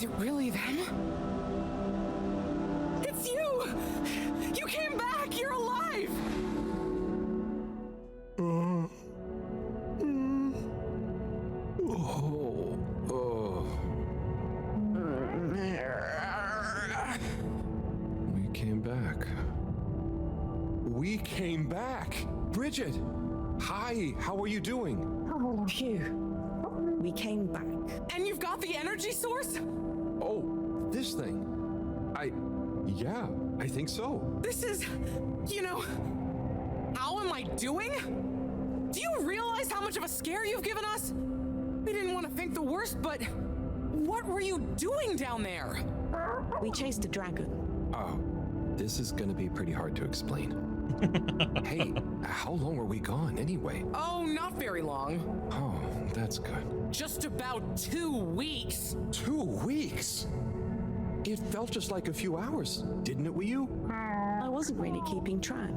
Is it really them? It's you! You came back! You're alive! We came back. We came back! Bridget! Hi, how are you doing? Oh, phew. We came back. And you've got the energy source? Oh, this thing. Yeah, I think so. This is, how am I doing? Do you realize how much of a scare you've given us? We didn't want to think the worst, but what were you doing down there? We chased a dragon. Oh, this is gonna be pretty hard to explain. Hey, how long were we gone anyway? Oh, not very long. Oh, that's good. Just about 2 weeks. 2 weeks? It felt just like a few hours, didn't it, Wii-U? I wasn't really keeping track.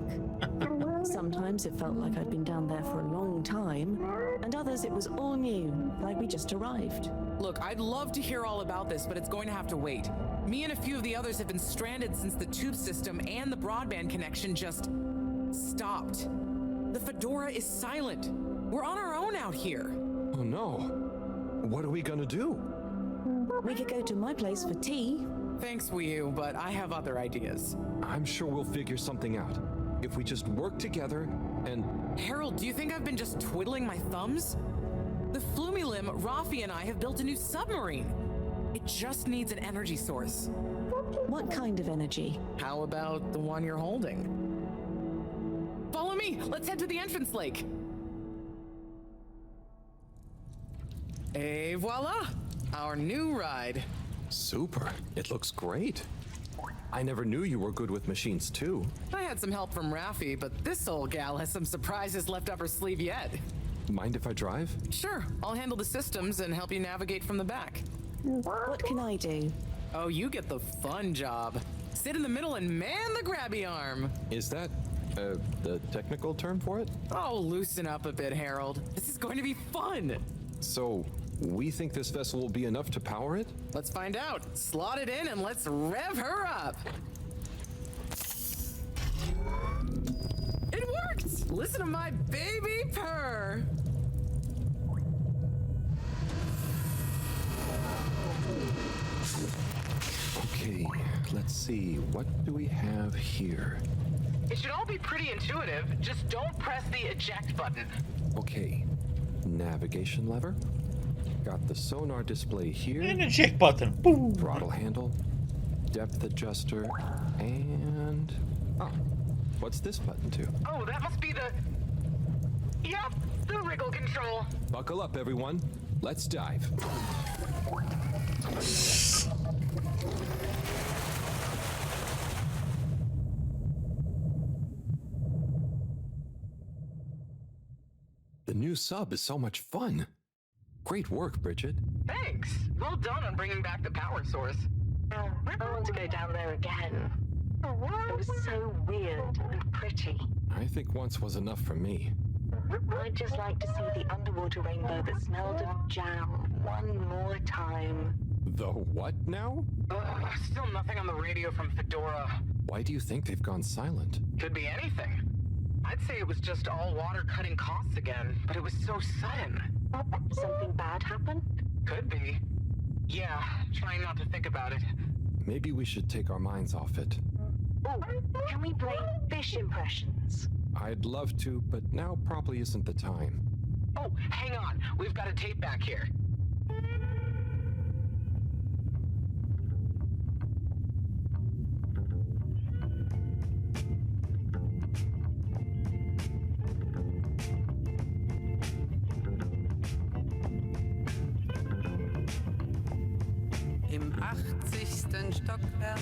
Sometimes it felt like I'd been down there for a long time, and others it was all new, like we just arrived. Look, I'd love to hear all about this, but it's going to have to wait. Me and a few of the others have been stranded since the tube system and the broadband connection just stopped. The Fedora is silent. We're on our own out here. Oh no. What are we gonna do? We could go to my place for tea. Thanks, Wii-U, but I have other ideas. I'm sure we'll figure something out. If we just work together and... Harold, do you think I've been just twiddling my thumbs? The Flumilim, Rafi, and I have built a new submarine. It just needs an energy source. What kind of energy? How about the one you're holding? Follow me! Let's head to the entrance lake! Et voila! Our new ride. Super. It looks great. I never knew you were good with machines too. I had some help from Rafi, but this old gal has some surprises left up her sleeve yet. Mind if I drive? Sure, I'll handle the systems and help you navigate from the back. What can I do? Oh, you get the fun job. Sit in the middle and man the grabby arm. Is that, the technical term for it? Oh, loosen up a bit, Harold. This is going to be fun. So, we think this vessel will be enough to power it? Let's find out. Slot it in and let's rev her up. It worked! Listen to my baby purr. Okay, let's see. What do we have here? It should all be pretty intuitive. Just don't press the eject button. Okay, navigation lever. Got the sonar display here. And a check button. Boom. Throttle handle, depth adjuster, and... Oh, what's this button to? Oh, that must be the... Yep, the wriggle control. Buckle up, everyone. Let's dive. The new sub is so much fun. Great work, Bridget. Thanks. Well done on bringing back the power source. I want to go down there again. It was so weird and pretty. I think once was enough for me. I'd just like to see the underwater rainbow that smelled of jam one more time. The what now? Still nothing on the radio from Fedora. Why do you think they've gone silent? Could be anything. I'd say it was just all water cutting costs again, but it was so sudden. Something bad happened? Could be. Yeah, trying not to think about it. Maybe we should take our minds off it. Oh, can we play fish impressions? I'd love to, but now probably isn't the time. Oh, hang on. We've got a tape back here. Im 80. Stockwerk.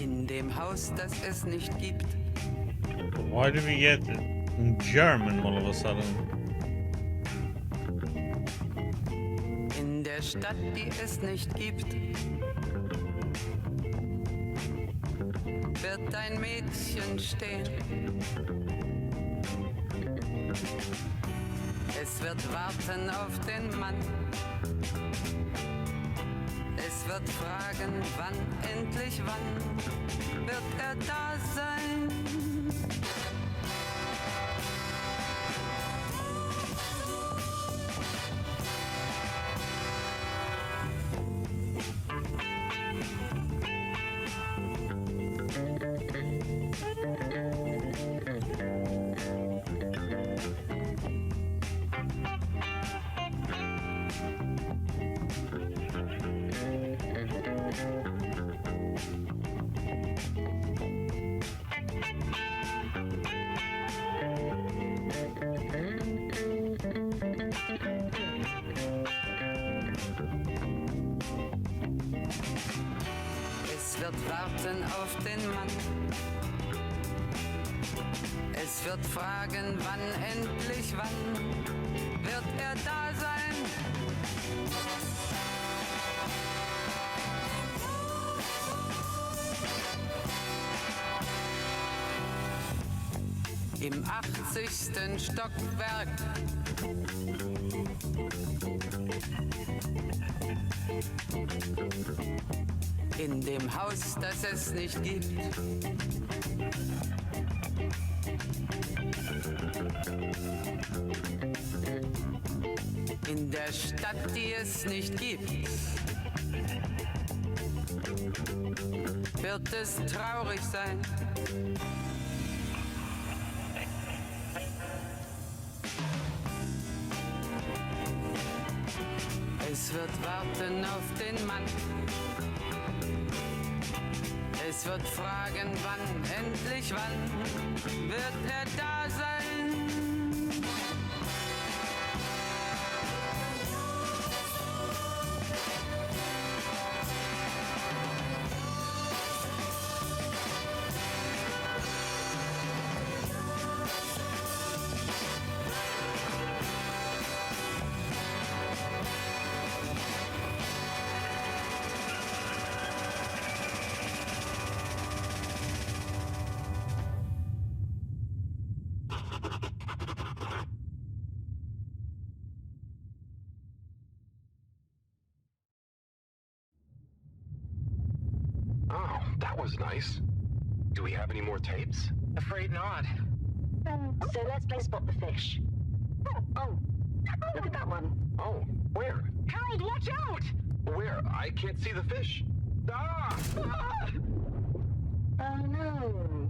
In dem Haus, das es nicht gibt. Why do we get German all of a sudden? In der Stadt, die es nicht gibt. Wird ein Mädchen stehen. Es wird warten auf den Mann. Es wird fragen, wann, endlich wann, wird er da sein? Es wird warten auf den Mann. Es wird fragen, wann, endlich wann, wird er da sein? Im 80. Stockwerk. In dem Haus, das es nicht gibt. In der Stadt, die es nicht gibt. Wird es traurig sein? Es wird warten auf den Mann. Es wird fragen, wann, endlich wann, wird er da sein? Oh, that was nice. Do we have any more tapes? Afraid not. So let's play Spot the Fish. Oh, look at that one. Oh, where? Harold, watch out! Where? I can't see the fish. Ah! Ah! Oh no,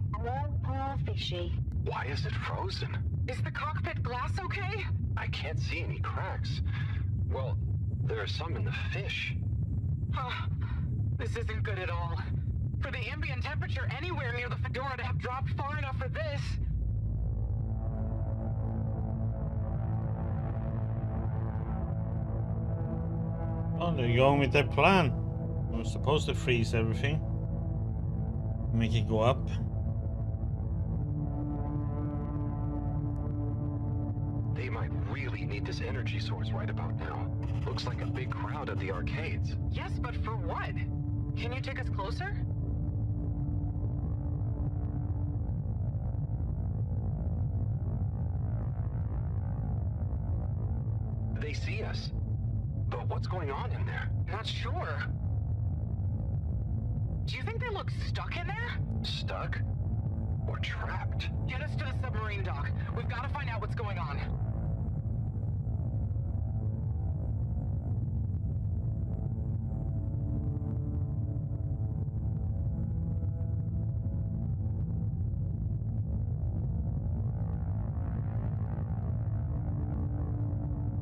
poor fishy. Why is it frozen? Is the cockpit glass okay? I can't see any cracks. Well, there are some in the fish. This isn't good at all. For the ambient temperature anywhere near the Fedora to have dropped far enough for this. Oh, they're going with their plan. We're supposed to freeze everything. Make it go up. They might really need this energy source right about now. Looks like a big crowd at the arcades. Yes, but for what? Can you take us closer? They see us. But what's going on in there? Not sure. Do you think they look stuck in there? Stuck? Or trapped? Get us to the submarine dock. We've got to find out what's going on.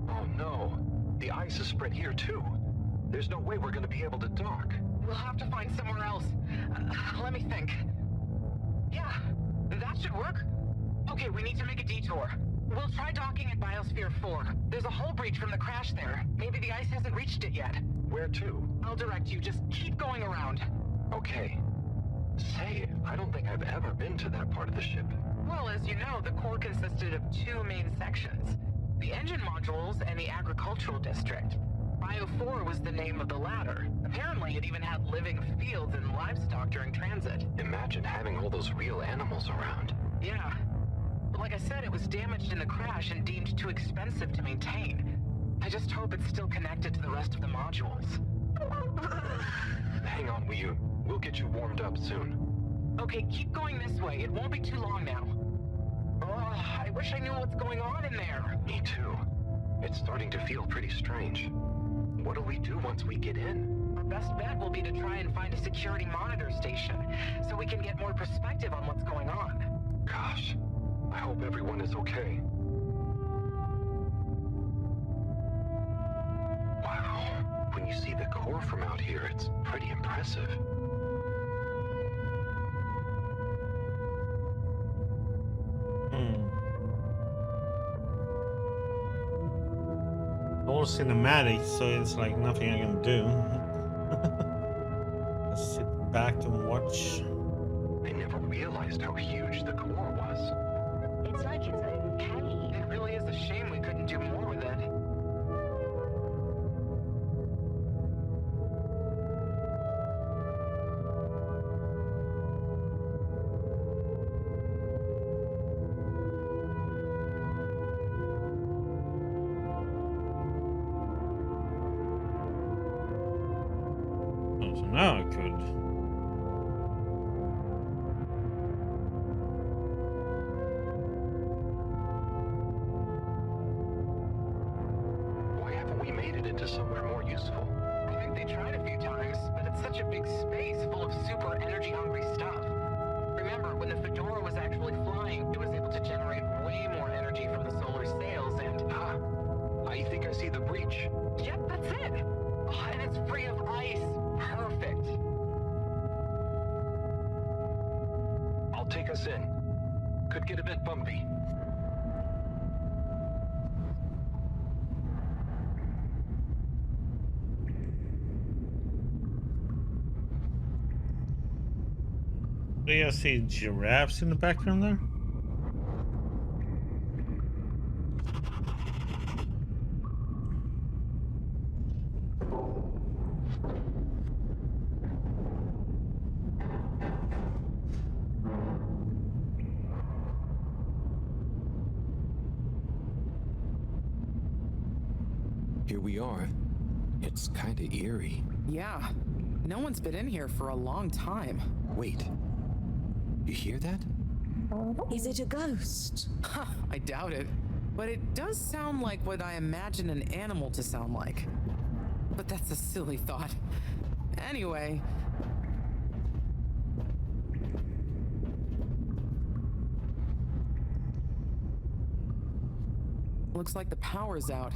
Oh no. The ice is spread here too. There's no way we're gonna be able to dock. We'll have to find somewhere else. Let me think. Yeah, that should work. Okay, we need to make a detour. We'll try docking at Biosphere 4. There's a hull breach from the crash there. Maybe the ice hasn't reached it yet. Where to? I'll direct you. Just keep going around. Okay. Say, I don't think I've ever been to that part of the ship. Well, as you know, the core consisted of two main sections. The engine modules and the agricultural district. Bio 4 was the name of the latter. Apparently, it even had living fields and livestock during transit. Imagine having all those real animals around. Yeah. like I said, it was damaged in the crash and deemed too expensive to maintain. I just hope it's still connected to the rest of the modules. Hang on, Wu. We'll get you warmed up soon. Okay, keep going this way. It won't be too long now. I wish I knew what's going on in there. Me too. It's starting to feel pretty strange. What do we do once we get in? Our best bet will be to try and find a security monitor station, so we can get more perspective on what's going on. Gosh, I hope everyone is okay. Wow, when you see the core from out here, it's pretty impressive. All cinematic, so it's like nothing I can do. Just sit back and watch. I never realized how huge the core was. It's like its own cave. It really is a shame we couldn't do more with it. So now I could. Why haven't we made it into somewhere more useful? I think they tried a few times, but it's such a big space full of super energy-hungry stuff. Remember, when the Fedora was actually flying, it was able to generate way more energy from the solar sails and... I think I see the breach. Yep, that's it! Oh, and it's free of ice. Perfect. I'll take us in. Could get a bit bumpy. Do you see giraffes in the background there? Here we are. It's kinda eerie. Yeah. No one's been in here for a long time. Wait. You hear that? Is it a ghost? Huh, I doubt it. But it does sound like what I imagine an animal to sound like. But that's a silly thought. Anyway. Looks like the power's out.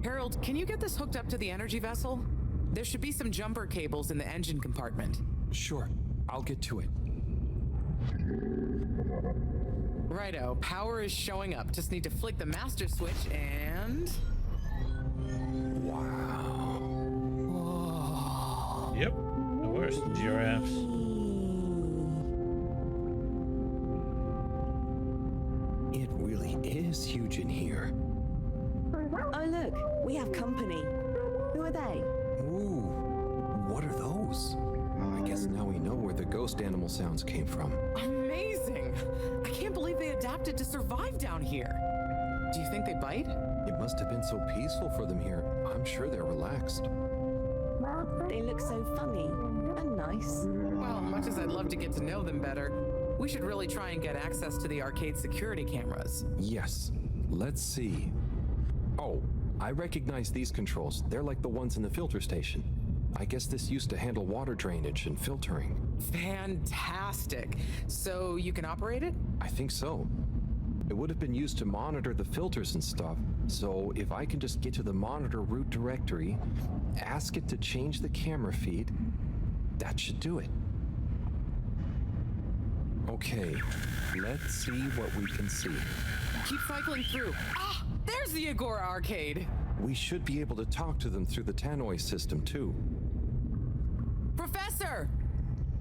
Harold, can you get this hooked up to the energy vessel? There should be some jumper cables in the engine compartment. Sure, I'll get to it. Righto, power is showing up. Just need to flick the master switch and... Wow. Whoa. Yep, the worst giraffes. It really is huge in here. Oh, look, we have company. Who are they? Ooh, what are those? I guess now we know where the ghost animal sounds came from. Amazing! I can't believe they adapted to survive down here. Do you think they bite? It must have been so peaceful for them here. I'm sure they're relaxed. They look so funny and nice. Well, much as I'd love to get to know them better, we should really try and get access to the arcade security cameras. Yes, let's see. Oh, I recognize these controls. They're like the ones in the filter station. I guess this used to handle water drainage and filtering. Fantastic. So you can operate it? I think so. It would have been used to monitor the filters and stuff. So if I can just get to the monitor root directory, ask it to change the camera feed, that should do it. Okay, let's see what we can see. Keep cycling through. Ah, there's the Agora arcade. We should be able to talk to them through the tannoy system too. Professor!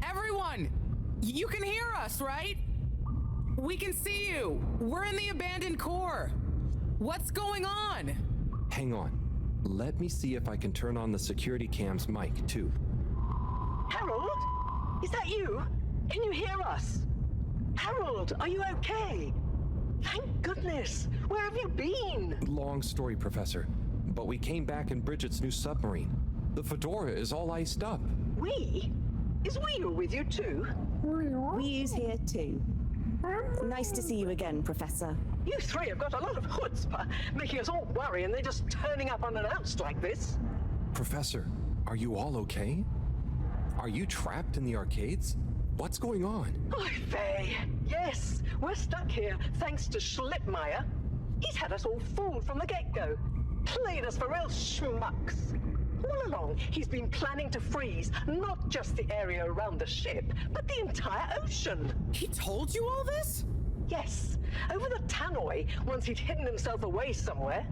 Everyone! You can hear us, right? We can see you. We're in the abandoned core. What's going on? Hang on. Let me see if I can turn on the security cam's mic too. Harold? Is that you? Can you hear us? Harold, are you okay? Thank goodness! Where have you been? Long story, Professor. But we came back in Bridget's new submarine. The Fedora is all iced up. We? Is Wee with you too? We's here too. Nice to see you again, Professor. You three have got a lot of chutzpah, making us all worry and they're just turning up unannounced like this. Professor, are you all okay? Are you trapped in the arcades? What's going on? Oy vey. Yes, we're stuck here thanks to Schlippmeyer. He's had us all fooled from the get-go. Played us for real schmucks. All along, he's been planning to freeze not just the area around the ship, but the entire ocean. He told you all this? Yes, over the tannoy, once he'd hidden himself away somewhere.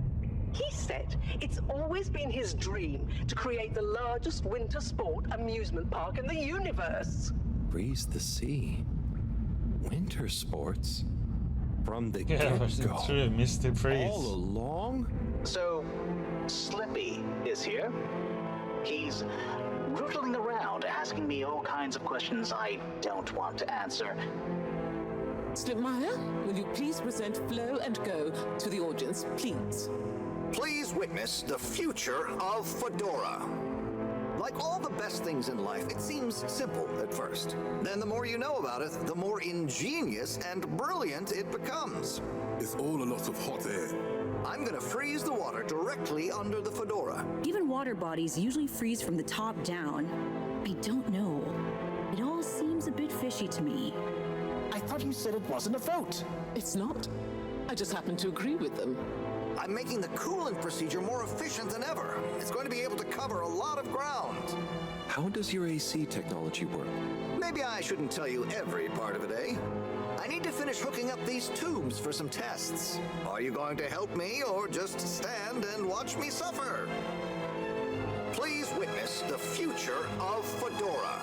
He said it's always been his dream to create the largest winter sport amusement park in the universe. Freeze the sea. Winter sports? From the Yeah, get-go. it's true, Mr. Freeze. All along? So, Slippy is here. He's rootling around, asking me all kinds of questions I don't want to answer. Slipmeyer, will you please present Flow and Go to the audience, please? Please witness the future of Fedora. Like all the best things in life, it seems simple at first. Then the more you know about it, the more ingenious and brilliant it becomes. It's all a lot of hot air. I'm gonna freeze the water directly under the Fedora. Given water bodies usually freeze from the top down, I don't know. It all seems a bit fishy to me. I thought you said it wasn't a vote. It's not. I just happen to agree with them. I'm making the coolant procedure more efficient than ever. It's going to be able to cover a lot of ground. How does your AC technology work? Maybe I shouldn't tell you every part of it, eh? I need to finish hooking up these tubes for some tests. Are you going to help me or just stand and watch me suffer? Please witness the future of Fedora.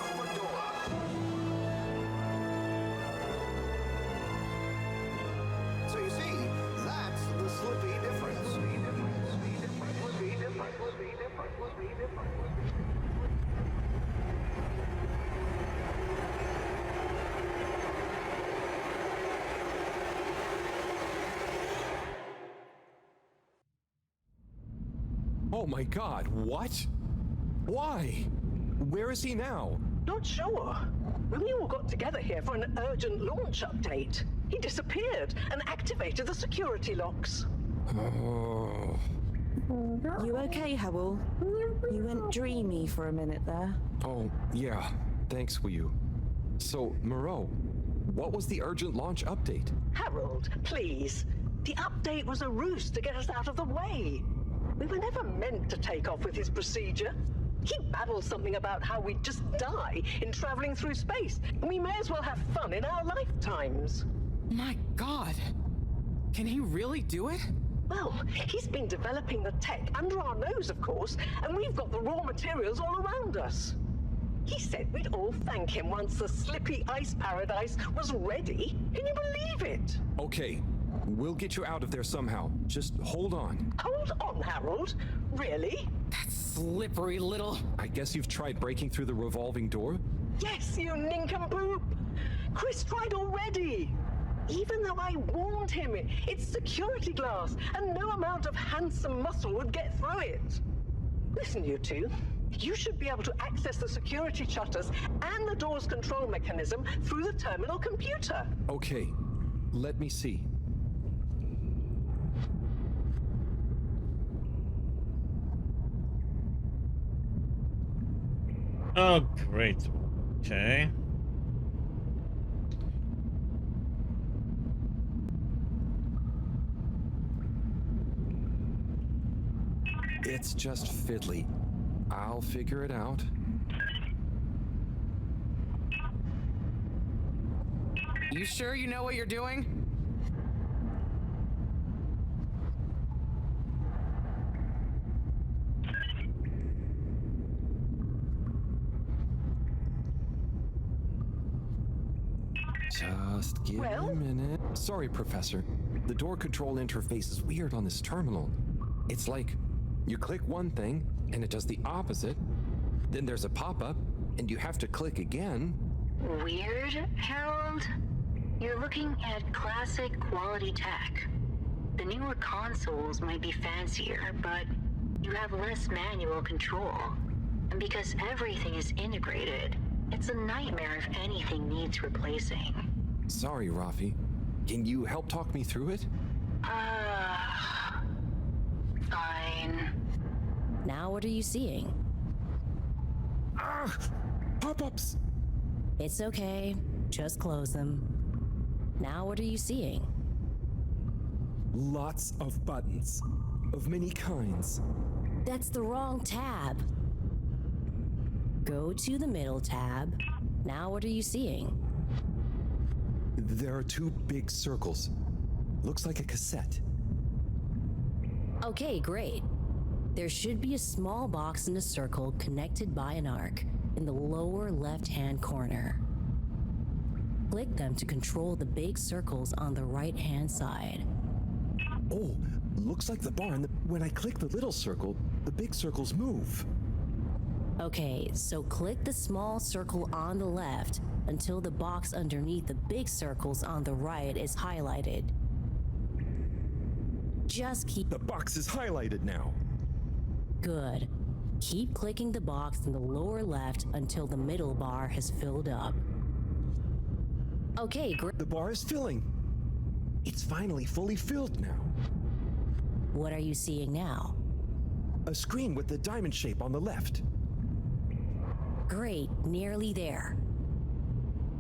So you see, that's the Slippy difference. Oh my god, what? Why? Where is he now? Not sure. When we all got together here for an urgent launch update, he disappeared and activated the security locks. Oh. You okay, Howell? You went dreamy for a minute there. Oh, yeah. Thanks, Wii. So, Moreau, what was the urgent launch update? Harold, please. The update was a ruse to get us out of the way. We were never meant to take off with his procedure. He babbled something about how we'd just die in traveling through space, and we may as well have fun in our lifetimes. My God. Can he really do it? Well, he's been developing the tech under our nose, of course, and we've got the raw materials all around us. He said we'd all thank him once the Slippy Ice Paradise was ready. Can you believe it? Okay, we'll get you out of there somehow. Just hold on. Hold on, Harold. Really? That slippery little... I guess you've tried breaking through the revolving door? Yes, you nincompoop! Chris tried already! Even though I warned him, it's security glass, and no amount of handsome muscle would get through it. Listen, you two. You should be able to access the security shutters and the door's control mechanism through the terminal computer. Okay, let me see. Oh, great. Okay. It's just fiddly. I'll figure it out. You sure you know what you're doing? Just give me a minute. Sorry, Professor. The door control interface is weird on this terminal. It's like you click one thing and it does the opposite. Then there's a pop-up and you have to click again. Weird, Harold? You're looking at classic quality tech. The newer consoles might be fancier, but you have less manual control. And because everything is integrated, it's a nightmare if anything needs replacing. Sorry, Rafi. Can you help talk me through it? Fine. Now what are you seeing? Ah! Pop-ups! It's okay. Just close them. Now what are you seeing? Lots of buttons. Of many kinds. That's the wrong tab. Go to the middle tab. Now what are you seeing? There are two big circles. Looks like a cassette. Okay, great. There should be a small box in a circle connected by an arc in the lower left-hand corner. Click them to control the big circles on the right-hand side. Oh, looks like the bar. When I click the little circle, the big circles move. Okay, so click the small circle on the left until the box underneath the big circles on the right is highlighted. Just keep... The box is highlighted now. Good. Keep clicking the box in the lower left until the middle bar has filled up. Okay, great. The bar is filling. It's finally fully filled now. What are you seeing now? A screen with the diamond shape on the left. Great, nearly there.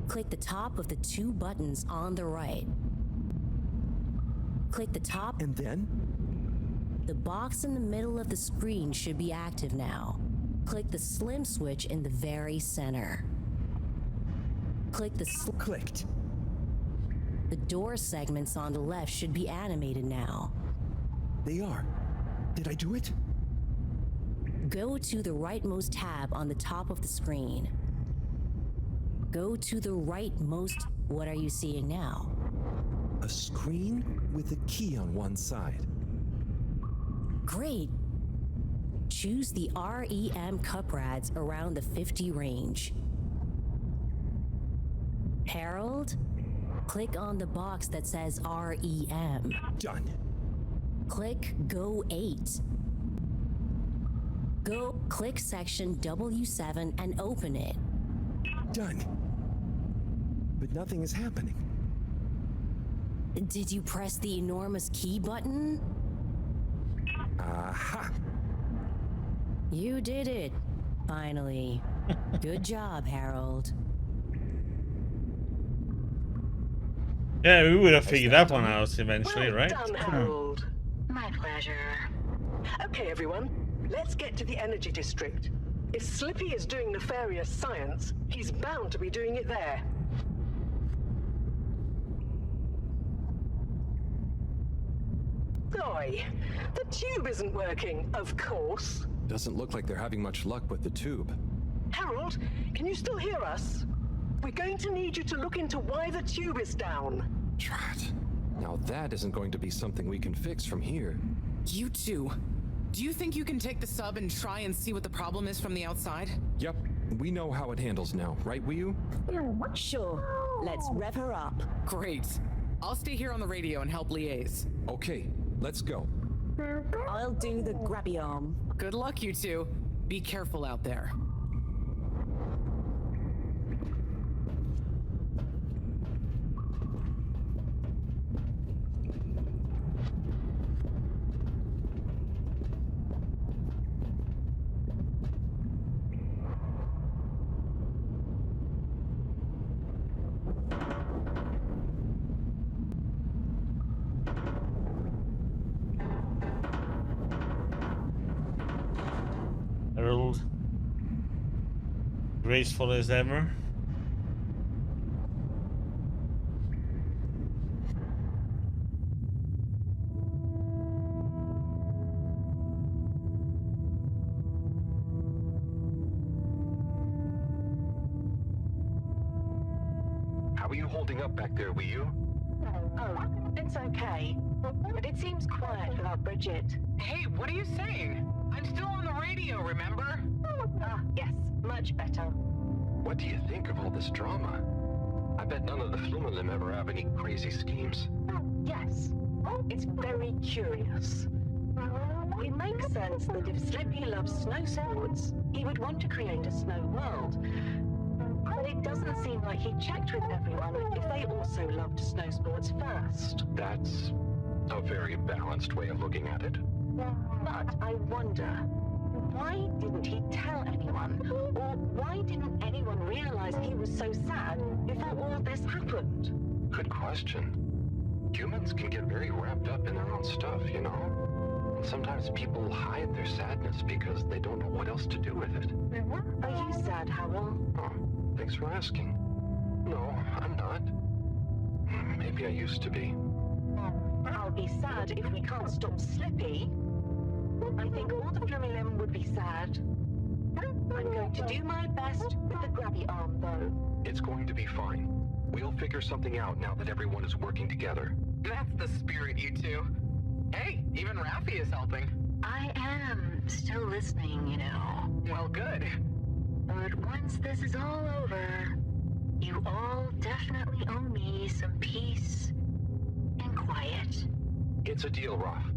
Click the top of the two buttons on the right. Click the top, and then? The box in the middle of the screen should be active now. Click the slim switch in the very center. Click the clicked. The door segments on the left should be animated now. They are. Did I do it? Go to the rightmost tab on the top of the screen. Go to the rightmost. What are you seeing now? A screen with a key on one side. Great. Choose the REM cup rads around the 50 range. Harold, click on the box that says REM. Done. Click Go 8. Go click section W7 and open it. Done. But nothing is happening. Did you press the enormous key button? Aha! You did it. Finally. Good job, Harold. Yeah, we would have figured that one out eventually, well right? Done, Harold. My pleasure. Okay, everyone. Let's get to the energy district. If Slippy is doing nefarious science, he's bound to be doing it there. Oi, the tube isn't working, of course. Doesn't look like they're having much luck with the tube. Harold, can you still hear us? We're going to need you to look into why the tube is down. Drat. Now that isn't going to be something we can fix from here. You two. Do you think you can take the sub and try and see what the problem is from the outside? Yep, we know how it handles now, right, Wiyu? Sure. Let's rev her up. Great. I'll stay here on the radio and help liaise. Okay, let's go. I'll do the grabby arm. Good luck, you two. Be careful out there. Harold, graceful as ever. How are you holding up back there, Wiyu? Oh, it's okay. But it seems quiet without Bridget. Hey, what are you saying? I'm still on the radio, remember? Ah, yes, much better. What do you think of all this drama? I bet none of the Flumalim ever have any crazy schemes. Yes. It's very curious. It makes sense that if Slippy loves snow sports, he would want to create a snow world. But it doesn't seem like he checked with everyone if they also loved snow sports first. That's a very balanced way of looking at it. But I wonder, why didn't he tell anyone? Or why didn't anyone realize he was so sad before all this happened? Good question. Humans can get very wrapped up in their own stuff, you know? And sometimes people hide their sadness because they don't know what else to do with it. Are you sad, Harold? Oh, thanks for asking. No, I'm not. Maybe I used to be. I'll be sad if we can't stop Slippy. I think all the Flumilim would be sad. I'm going to do my best with the grabby arm, though. It's going to be fine. We'll figure something out now that everyone is working together. That's the spirit, you two. Hey, even Raffi is helping. I am still listening, you know. Well, good. But once this is all over, you all definitely owe me some peace and quiet. It's a deal, Raph.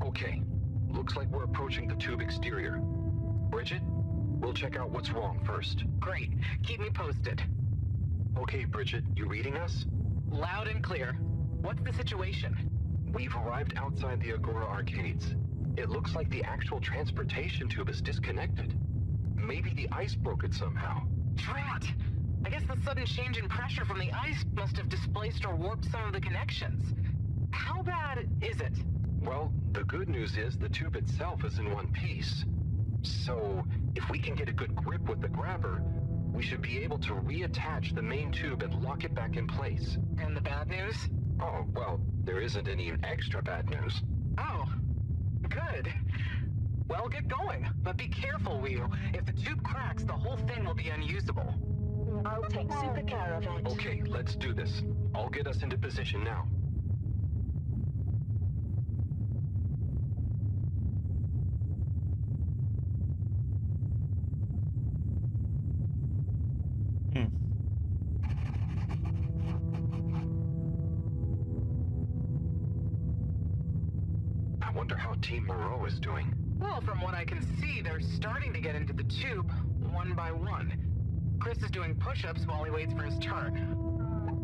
Okay, looks like we're approaching the tube exterior. Bridget, we'll check out what's wrong first. Great. Keep me posted. Okay, Bridget, you reading us? Loud and clear. What's the situation? We've arrived outside the Agora arcades. It looks like the actual transportation tube is disconnected. Maybe the ice broke it somehow. Drat! I guess the sudden change in pressure from the ice must have displaced or warped some of the connections. How bad is it? Well, the good news is the tube itself is in one piece. So, if we can get a good grip with the grabber, we should be able to reattach the main tube and lock it back in place. And the bad news? Oh, well, there isn't any extra bad news. Oh, good. Well, get going, but be careful, Wheel. If the tube cracks, the whole thing will be unusable. I'll take super care of it. Okay, let's do this. I'll get us into position now. I wonder how Team Moreau is doing. Well, from what I can see, they're starting to get into the tube, one by one. Chris is doing push-ups while he waits for his turn.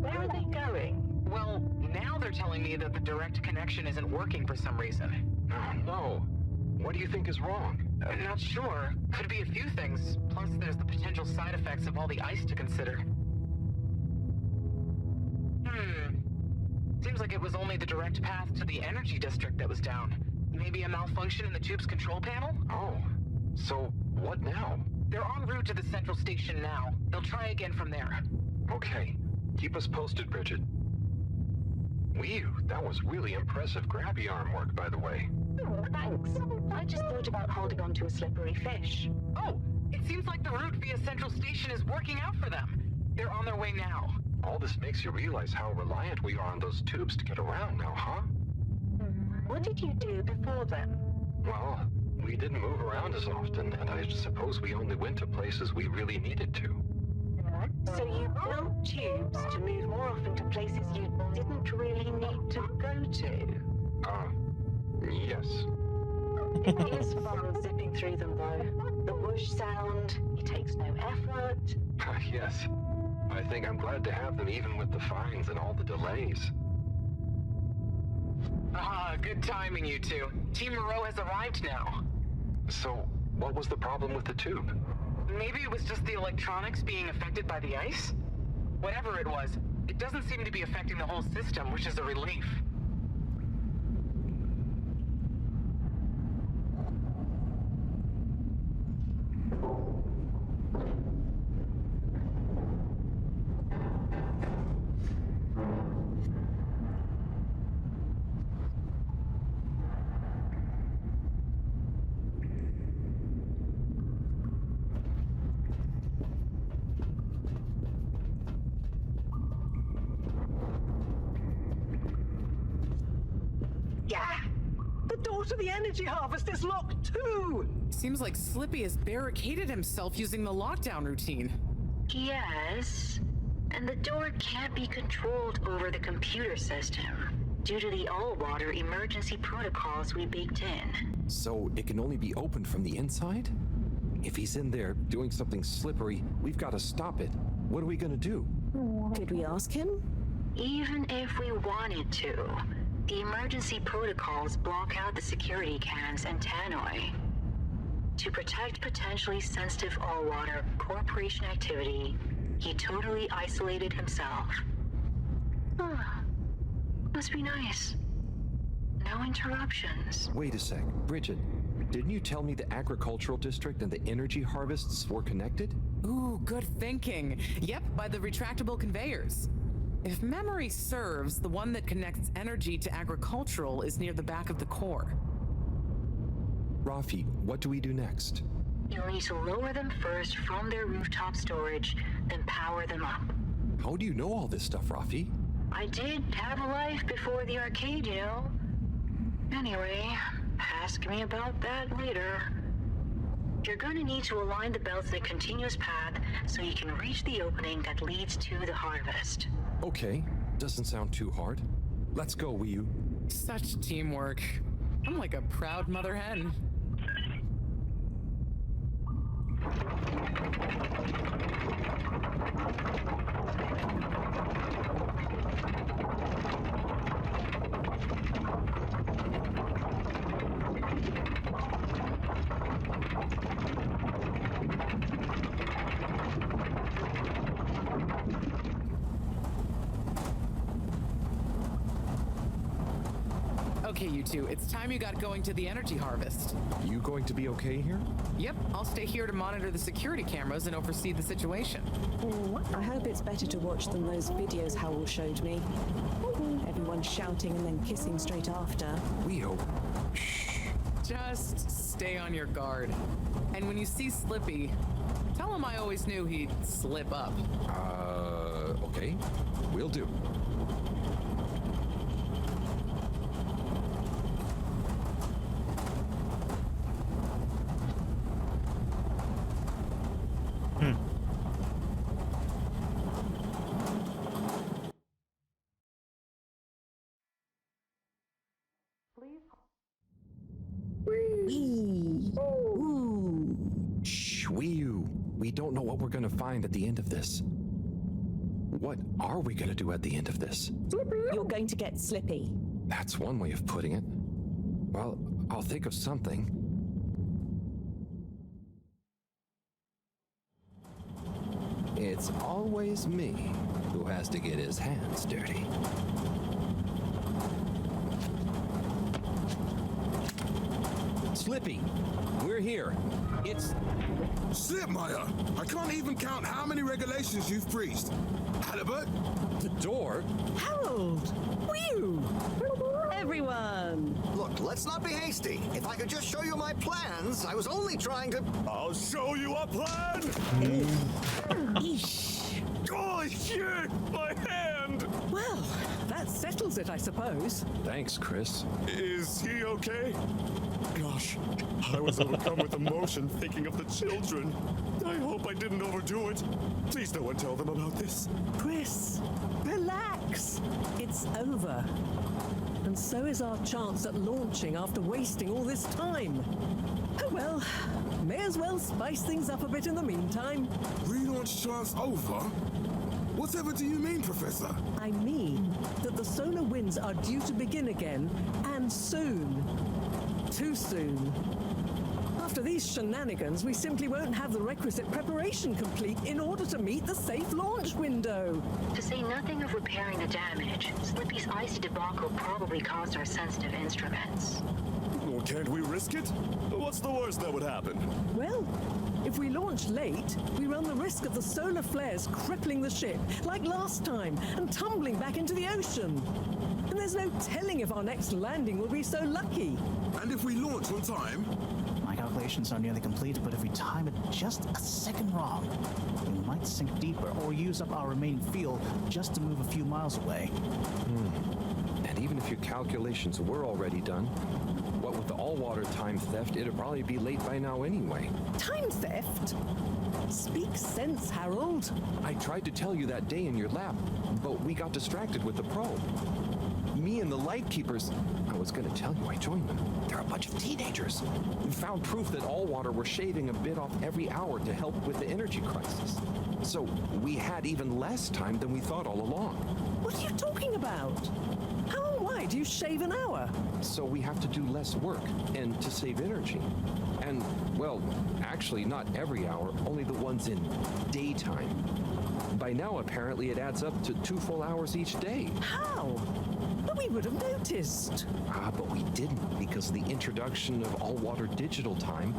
Where are they going? Well, now they're telling me that the direct connection isn't working for some reason. Oh, no. What do you think is wrong? Not sure. Could be a few things. Plus, there's the potential side effects of all the ice to consider. Seems like it was only the direct path to the energy district that was down. Maybe a malfunction in the tube's control panel? Oh, so what now? They're en route to the central station now. They'll try again from there. Okay. Keep us posted, Bridget. Whew, that was really impressive grabby arm work, by the way. Oh, thanks. I just thought about holding on to a slippery fish. Oh, it seems like the route via central station is working out for them. They're on their way now. All this makes you realize how reliant we are on those tubes to get around now, huh? What did you do before then? Well, we didn't move around as often, and I suppose we only went to places we really needed to. So you built tubes to move more often to places you didn't really need to go to? Yes. It is fun zipping through them, though. The whoosh sound, it takes no effort. Yes. I think I'm glad to have them even with the fines and all the delays. Good timing, you two. Team Moreau has arrived now. So, what was the problem with the tube? Maybe it was just the electronics being affected by the ice? Whatever it was, it doesn't seem to be affecting the whole system, which is a relief. To the energy harvest is locked too! Seems like Slippy has barricaded himself using the lockdown routine. Yes, and the door can't be controlled over the computer system. due to the all-water emergency protocols we baked in. So it can only be opened from the inside? If he's in there doing something slippery, we've got to stop it. What are we going to do? Could we ask him? Even if we wanted to, the emergency protocols block out the security cams and tannoy. To protect potentially sensitive all-water corporation activity, he totally isolated himself. Must be nice. No interruptions. Wait a sec. Bridget, didn't you tell me the agricultural district and the energy harvests were connected? Ooh, good thinking. Yep, by the retractable conveyors. If memory serves, the one that connects energy to agricultural is near the back of the core. Rafi, what do we do next? You'll need to lower them first from their rooftop storage, then power them up. How do you know all this stuff, Rafi? I did have a life before the arcade, you know. Anyway, ask me about that later. You're gonna need to align the belts in a continuous path so you can reach the opening that leads to the harvest. Okay, doesn't sound too hard. Let's go, Wii. Such teamwork. I'm like a proud mother hen. Okay, you two, it's time you got going to the energy harvest. You going to be okay here? Yep, I'll stay here to monitor the security cameras and oversee the situation. I hope it's better to watch than those videos Harold showed me. Everyone shouting and then kissing straight after. We hope. Just stay on your guard. And when you see Slippy, tell him I always knew he'd slip up. Okay. Will do. Shh, Wii U. We don't know what we're gonna find at the end of this. What are we gonna do at the end of this? You're going to get Slippy. That's one way of putting it. Well, I'll think of something. It's always me who has to get his hands dirty. Slippy, we're here. It's... Slipmire! I can't even count how many regulations you've breached. Halibut? The door? Harold! Whew! Everyone! Look, let's not be hasty. If I could just show you my plans, I was only trying to... I'll show you a plan! Eesh. Oh, shit! My hand! Well, that settles it, I suppose. Thanks, Chris. Is he okay? Gosh, I was overcome with emotion thinking of the children. I hope I didn't overdo it. Please no one tell them about this. Chris, relax. It's over. And so is our chance at launching after wasting all this time. Oh well, may as well spice things up a bit in the meantime. Relaunch chance over? Whatever do you mean, Professor? I mean that the solar winds are due to begin again, and soon. Too soon. After these shenanigans, we simply won't have the requisite preparation complete in order to meet the safe launch window. To say nothing of repairing the damage, Slippy's icy debacle probably caused our sensitive instruments. Well, can't we risk it? What's the worst that would happen? Well, if we launch late, we run the risk of the solar flares crippling the ship, like last time, and tumbling back into the ocean. And there's no telling if our next landing will be so lucky. And if we launch on time? My calculations are nearly complete, but if we time it just a second wrong, we might sink deeper or use up our remaining fuel just to move a few miles away. And even if your calculations were already done, what with the all-water time theft, it'd probably be late by now anyway. Time theft? Speak sense, Harold. I tried to tell you that day in your lab, but we got distracted with the probe. Me me and the Lightkeepers. I was going to tell you I joined them. They're a bunch of teenagers. We found proof that Allwater were shaving a bit off every hour to help with the energy crisis. So we had even less time than we thought all along. What are you talking about? How and why do you shave an hour? So we have to do less work and to save energy. And, well, actually not every hour, only the ones in daytime. By now, apparently, it adds up to 2 full hours each day. How? But we would have noticed. But we didn't because of the introduction of all-water digital time,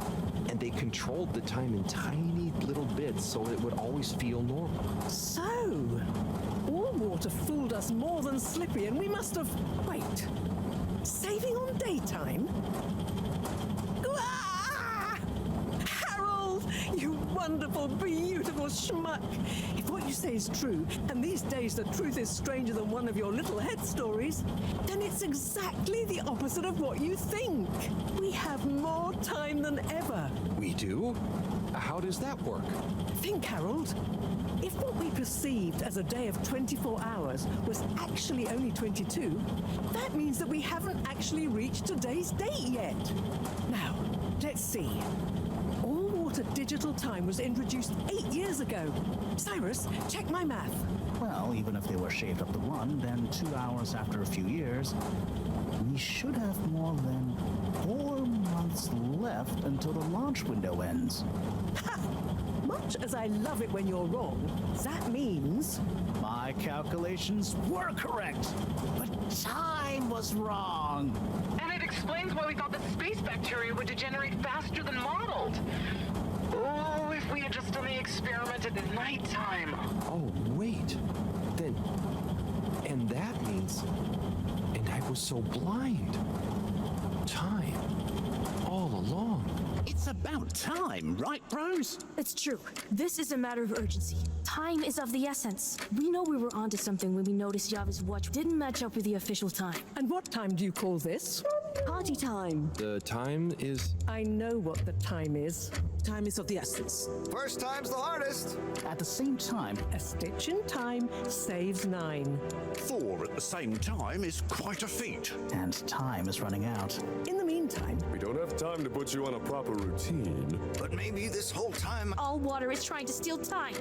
and they controlled the time in tiny little bits so it would always feel normal. So, Allwater fooled us more than Slippy, and we must have... Wait. Saving on daytime? Ah! Harold, you wonderful, beautiful schmuck. If what you say is true, and these days the truth is stranger than one of your little head stories, then it's exactly the opposite of what you think. We have more time than ever. We do? How does that work? Think, Harold. If what we perceived as a day of 24 hours was actually only 22, that means that we haven't actually reached today's date yet. Now, let's see. All-water digital time was introduced 8 years ago. Cyrus, check my math. Well, even if they were shaved up to 1, then 2 hours after a few years, we should have more than 4 months left until the launch window ends. Ha! Much as I love it when you're wrong, that means... My calculations were correct, but time was wrong. And it explains why we thought the space bacteria would degenerate faster than modeled. Oh, if we had just done the experiment at nighttime. Oh, wait. Then... And that means... And I was so blind. Time. All along. It's about time, right, bros? It's true. This is a matter of urgency. Time is of the essence. We know we were onto something when we noticed Yava's watch didn't match up with the official time. And what time do you call this? Party time. The time is... I know what the time is. Time is of the essence. First time's the hardest. At the same time, a stitch in time saves 9. 4 at the same time is quite a feat. And time is running out. In the meantime... We don't have time to put you on a proper routine. But maybe this whole time... Allwater is trying to steal time.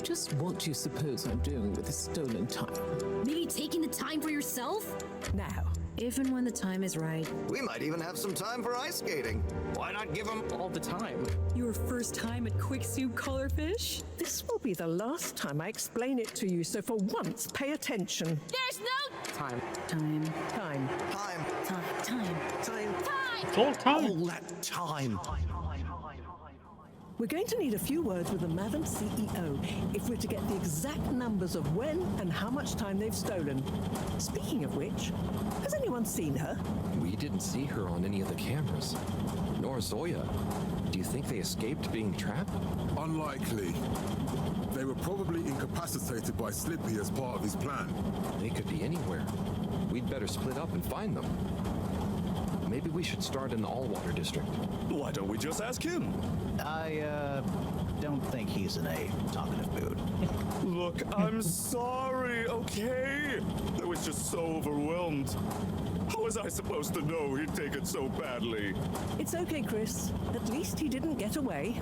Just what do you suppose I'm doing with the stolen time? Maybe taking the time for yourself? Now, if and when the time is right. We might even have some time for ice skating. Why not give them all the time? Your first time at Quick Soup Colorfish? This will be the last time I explain it to you, so for once, pay attention. There's no... Time. Time. time? It's all time. All that time. We're going to need a few words with the Madam CEO if we're to get the exact numbers of when and how much time they've stolen. Speaking of which, has anyone seen her? We didn't see her on any of the cameras. Nor Zoya. Do you think they escaped being trapped? Unlikely. They were probably incapacitated by Slippy as part of his plan. They could be anywhere. We'd better split up and find them. Maybe we should start in the Allwater district. Why don't we just ask him? I don't think he's in a talkative mood. Look, I'm sorry, okay? I was just so overwhelmed. How was I supposed to know he'd take it so badly? It's okay, Chris. At least he didn't get away.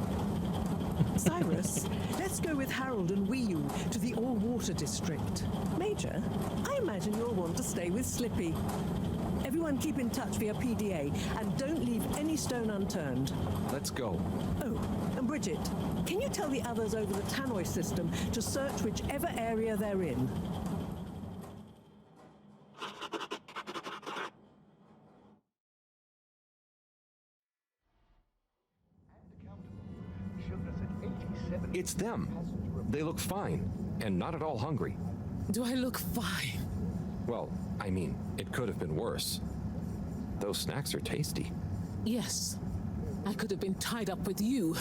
Cyrus, let's go with Harold and Wii-U to the All-Water District. Major, I imagine you'll want to stay with Slippy. Everyone keep in touch via PDA and don't leave any stone unturned. Let's go. Oh, and Bridget, can you tell the others over the Tannoy system to search whichever area they're in? It's them. They look fine, and not at all hungry. Do I look fine? Well, I mean, it could have been worse. Those snacks are tasty. Yes. I could have been tied up with you.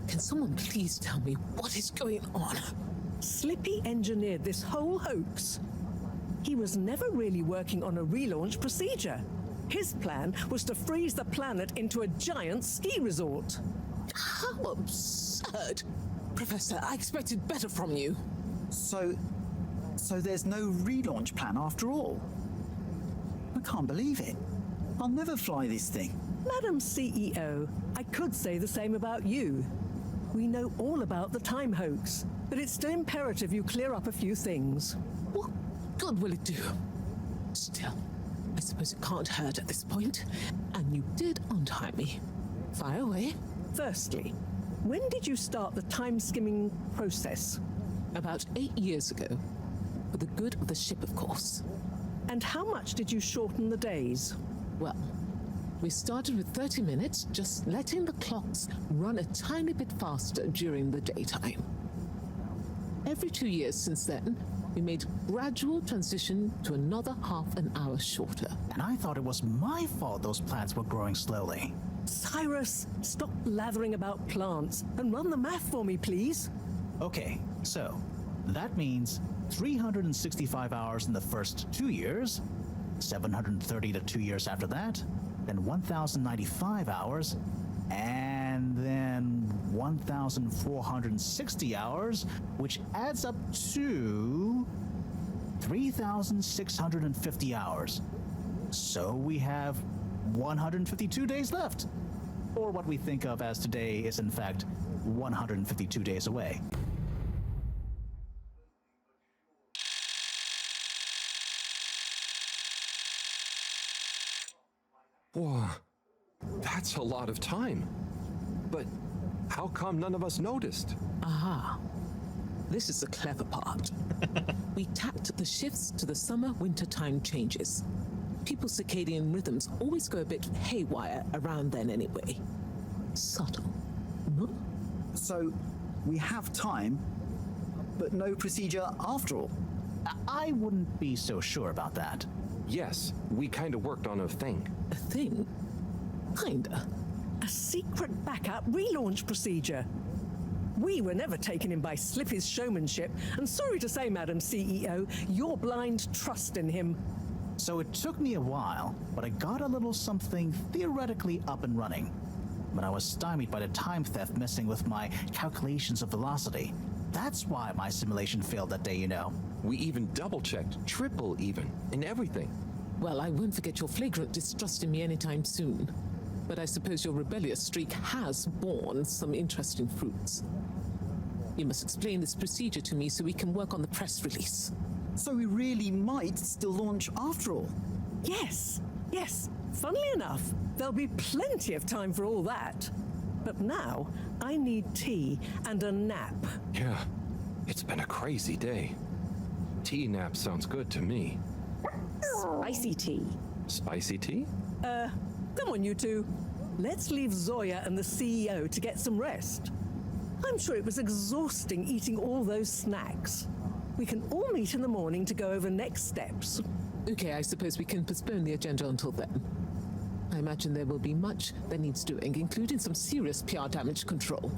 Can someone please tell me what is going on? Slippy engineered this whole hoax. He was never really working on a relaunch procedure. His plan was to freeze the planet into a giant ski resort. How absurd! Professor, I expected better from you. So there's no relaunch plan after all? I can't believe it. I'll never fly this thing. Madam CEO, I could say the same about you. We know all about the time hoax, but it's still imperative you clear up a few things. What good will it do? Still, I suppose it can't hurt at this point. And you did untie me. Fire away. Firstly, when did you start the time-skimming process? About 8 years ago. For the good of the ship, of course. And how much did you shorten the days? Well, we started with 30 minutes, just letting the clocks run a tiny bit faster during the daytime. Every 2 years since then, we made gradual transition to another half an hour shorter. And I thought it was my fault those plants were growing slowly. Cyrus, stop lathering about plants and run the math for me, please. Okay, so that means 365 hours in the first 2 years, 730 to 2 years after that, then 1,095 hours, and then 1,460 hours, which adds up to 3,650 hours. So we have 152 days left. Or what we think of as today is in fact 152 days away. Whoa, that's a lot of time. But how come none of us noticed? Aha. This is the clever part. We tapped the shifts to the summer-winter time changes. People's circadian rhythms always go a bit haywire around then anyway. Subtle, no? So, we have time, but no procedure after all. I wouldn't be so sure about that. Yes, we kind of worked on a thing. A thing? Kinda. A secret backup relaunch procedure. We were never taken in by Slippy's showmanship, and sorry to say, Madam CEO, your blind trust in him. So it took me a while, but I got a little something theoretically up and running. But I was stymied by the time theft messing with my calculations of velocity. That's why my simulation failed that day, you know. We even double-checked, triple even, in everything. Well, I won't forget your flagrant distrust in me anytime soon. But I suppose your rebellious streak has borne some interesting fruits. You must explain this procedure to me so we can work on the press release. So we really might still launch after all? Yes, yes. Funnily enough, there'll be plenty of time for all that. But now, I need tea and a nap. Yeah, it's been a crazy day. Tea nap sounds good to me. Spicy tea. Spicy tea? Come on, you two. Let's leave Zoya and the CEO to get some rest. I'm sure it was exhausting eating all those snacks. We can all meet in the morning to go over next steps. Okay, I suppose we can postpone the agenda until then. I imagine there will be much that needs doing, including some serious PR damage control.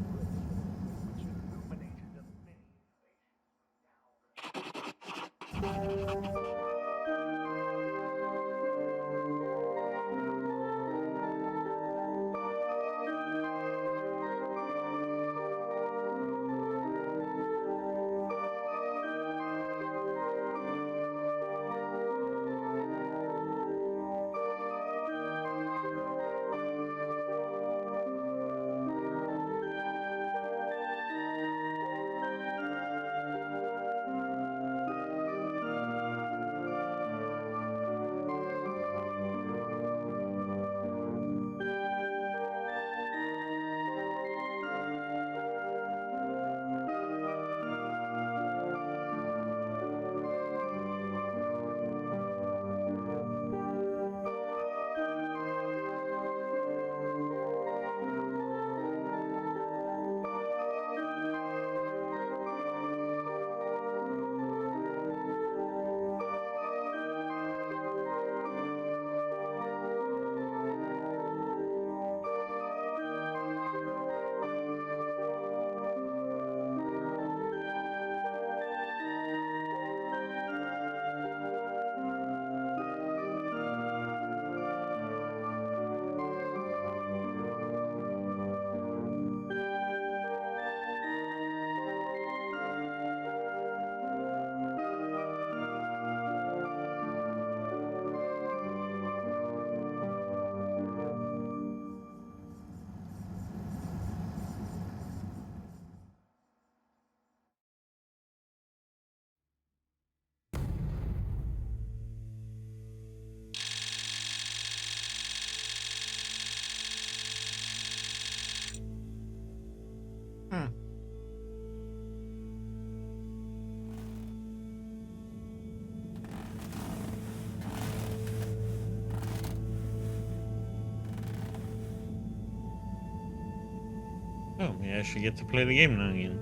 Oh, we actually get to play the game now again.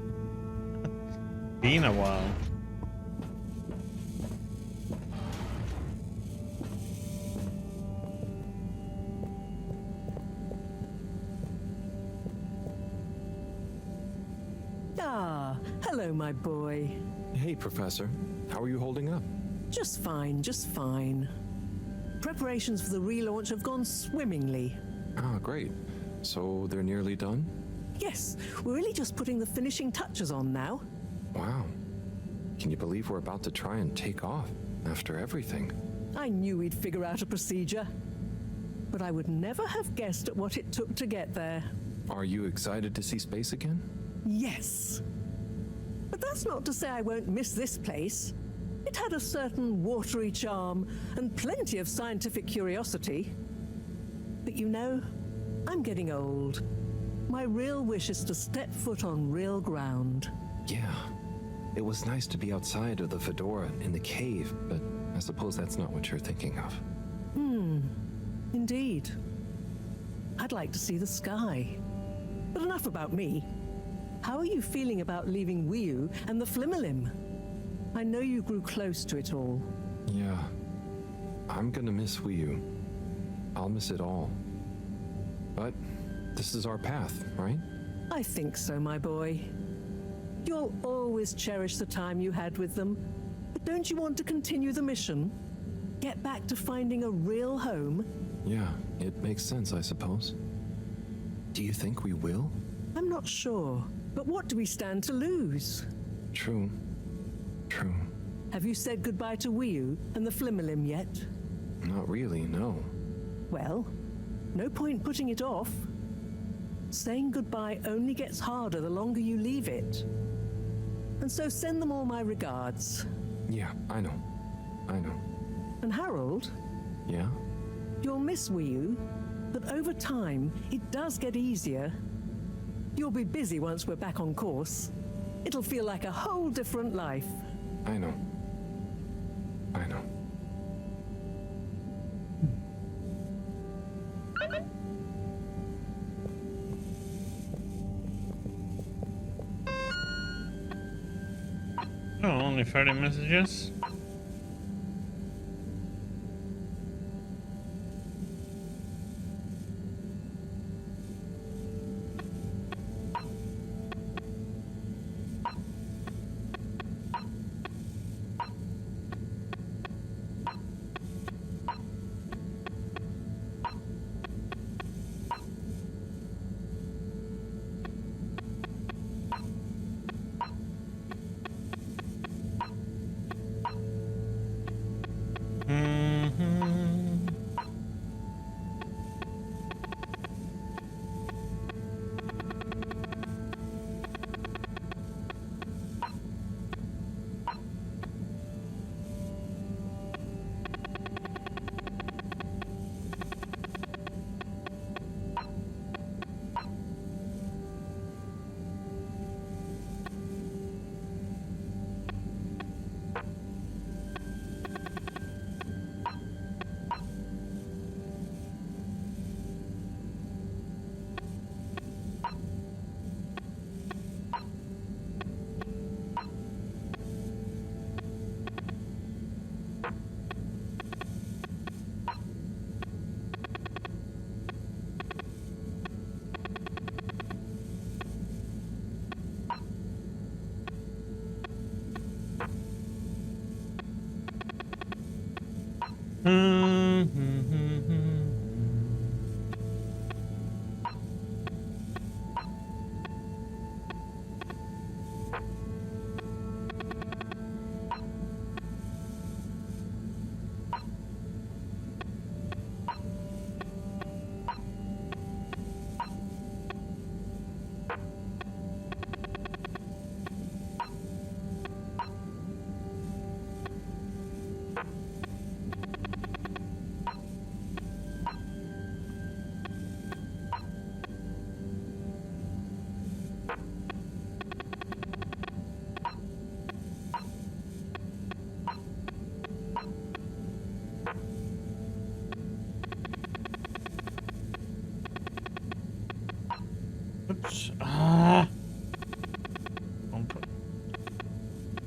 Been a while. Ah, hello, my boy. Hey, Professor. How are you holding up? Just fine, just fine. Preparations for the relaunch have gone swimmingly. Ah, great. So they're nearly done? Yes, we're really just putting the finishing touches on now. Wow. Can you believe we're about to try and take off after everything? I knew we'd figure out a procedure. But I would never have guessed at what it took to get there. Are you excited to see space again? Yes. But that's not to say I won't miss this place. It had a certain watery charm and plenty of scientific curiosity. But you know, I'm getting old. My real wish is to step foot on real ground. Yeah. It was nice to be outside of the Fedora in the cave, but I suppose that's not what you're thinking of. Indeed. I'd like to see the sky. But enough about me. How are you feeling about leaving Wiu and the Flimmerlim? I know you grew close to it all. Yeah. I'm gonna miss Wiu. I'll miss it all. But this is our path, right? I think so, my boy. You'll always cherish the time you had with them. But don't you want to continue the mission? Get back to finding a real home? Yeah, it makes sense, I suppose. Do you think we will? I'm not sure. But what do we stand to lose? True. True. Have you said goodbye to Wiu and the Flimmerlim yet? Not really, no. Well, no point putting it off. Saying goodbye only gets harder the longer you leave it. And so send them all my regards. Yeah, I know. I know. And Harold? Yeah? You'll miss Wiu, but over time, it does get easier. You'll be busy once we're back on course. It'll feel like a whole different life. I know. I know. Oh, only 30 messages?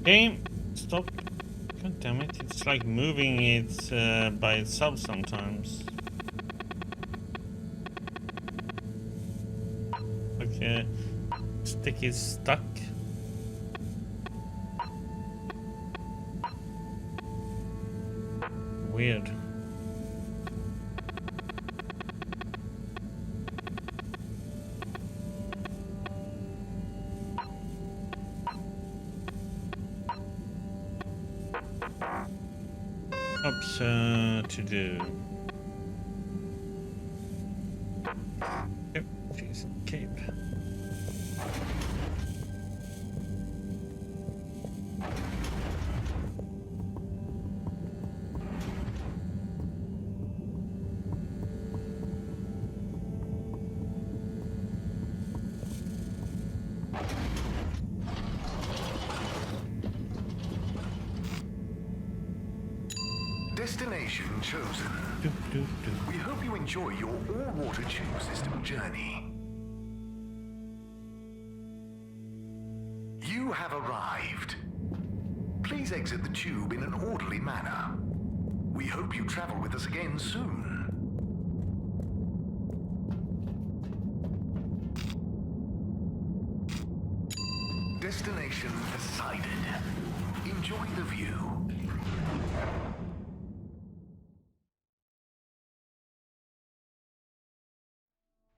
Game, stop. God damn it, it's like moving it by itself sometimes. Okay, stick is stuck. Weird. To do. Yep, she's cape. Destination chosen. We hope you enjoy your all-water tube system journey. You have arrived. Please exit the tube in an orderly manner. We hope you travel with us again soon. Destination decided. Enjoy the view.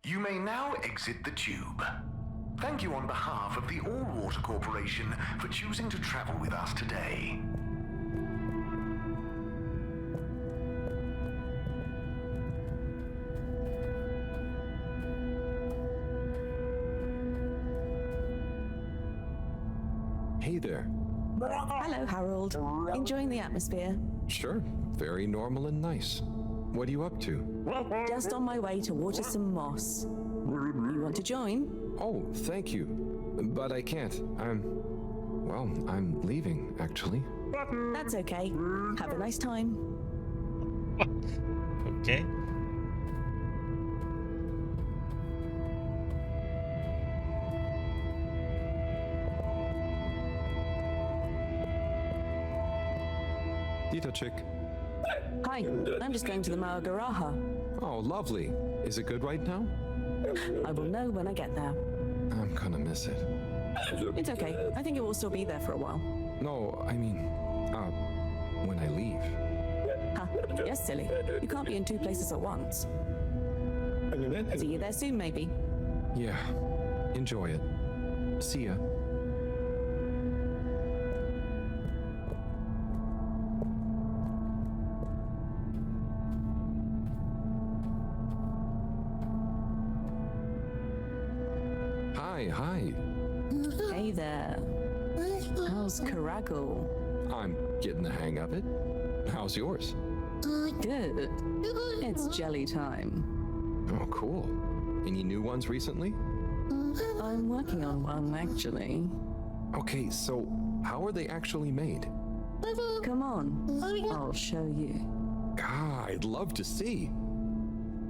You may now exit the tube. Thank you on behalf of the All Water Corporation for choosing to travel with us today. Hey there. Hello, Harold. Enjoying the atmosphere? Sure. Very normal and nice. What are you up to? Just on my way to water some moss. You want to join? Oh, thank you. But I can't. I'm leaving, actually. That's okay. Have a nice time. Okay. Dita chick. Hi, I'm just going to the Maagaraha. Oh, lovely. Is it good right now? I will know when I get there. I'm gonna miss it. It's okay. I think it will still be there for a while. No, I mean, when I leave. Huh, you're silly. You can't be in two places at once. See you there soon, maybe. Yeah. Enjoy it. See ya. Hi. Hey there. How's Caragal? I'm getting the hang of it. How's yours? Good. It's jelly time. Oh, cool. Any new ones recently? I'm working on one, actually. Okay, so how are they actually made? Come on. I'll show you. God, I'd love to see.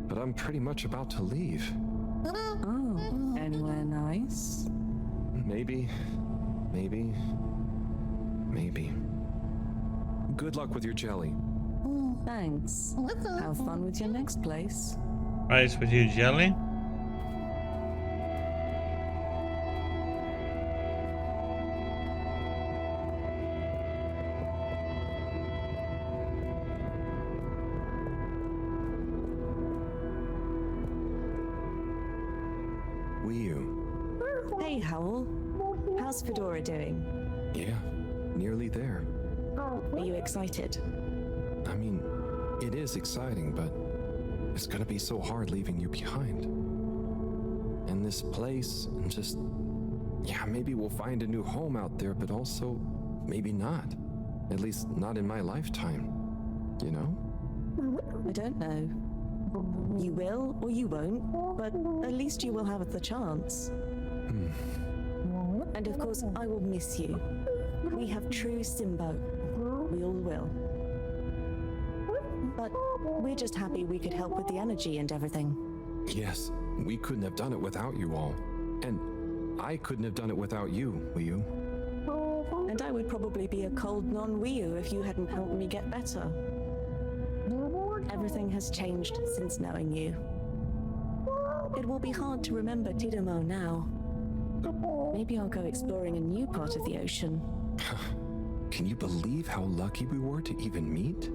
But I'm pretty much about to leave. Oh, anywhere nice? Maybe. Good luck with your jelly. Thanks. Have fun with your next place. Rice with you, jelly? Hey, Howl. How's Fedora doing? Yeah, nearly there. Are you excited? I mean, it is exciting, but it's gonna be so hard leaving you behind. And this place, and just, yeah, maybe we'll find a new home out there, but also maybe not. At least not in my lifetime. You know? I don't know. You will or you won't, but at least you will have the chance. And of course, I will miss you. We have true Simbo. We all will. But we're just happy we could help with the energy and everything. Yes, we couldn't have done it without you all. And I couldn't have done it without you, Wii-U. And I would probably be a cold non-Wii-U if you hadn't helped me get better. Everything has changed since knowing you. It will be hard to remember Tidomo now. Maybe I'll go exploring a new part of the ocean. Can you believe how lucky we were to even meet?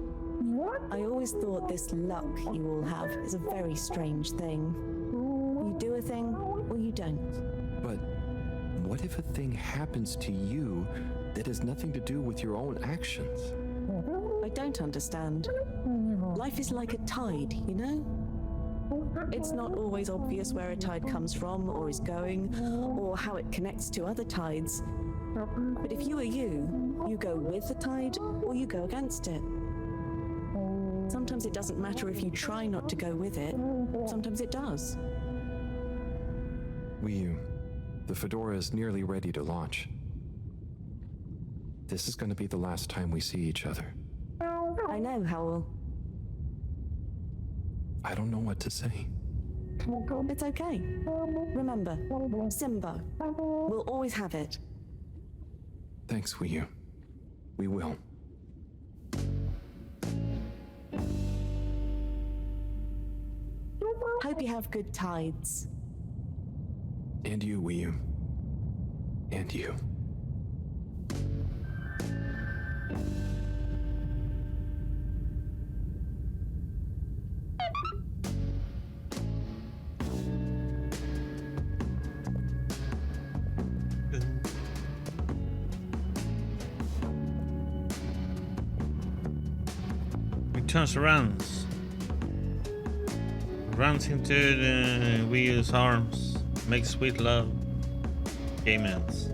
I always thought this luck you all have is a very strange thing. You do a thing, or you don't. But what if a thing happens to you that has nothing to do with your own actions? I don't understand. Life is like a tide, you know? It's not always obvious where a tide comes from, or is going, or how it connects to other tides. But if you are you go with the tide, or you go against it. Sometimes it doesn't matter if you try not to go with it. Sometimes it does. Wii-U, the Fedora is nearly ready to launch. This is going to be the last time we see each other. I know, Howell. I don't know what to say. It's okay. Remember, Simba. We'll always have it. Thanks, Wii-U. We will. Hope you have good tides. And you, Wii-U. And you. He turns around. Runs into the Wii-U's arms. Makes sweet love. Game ends.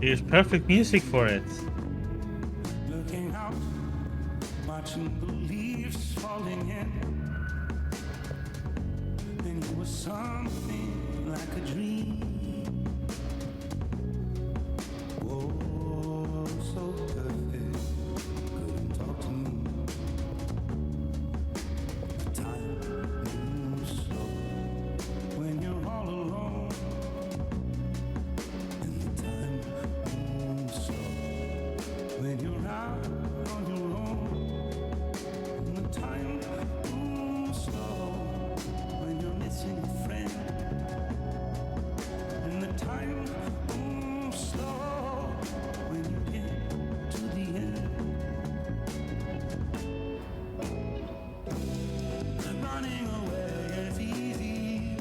Here's perfect music for it. Looking out, watching the leaves falling in. And it was something like a dream. Whoa, so perfect. Couldn't talk to me. Time moves slow when you're all alone. And the time moves slow when you're out on your own. And the time moves slow when you're missing a friend. And the time moves slow when you get to the end. Running away is easy.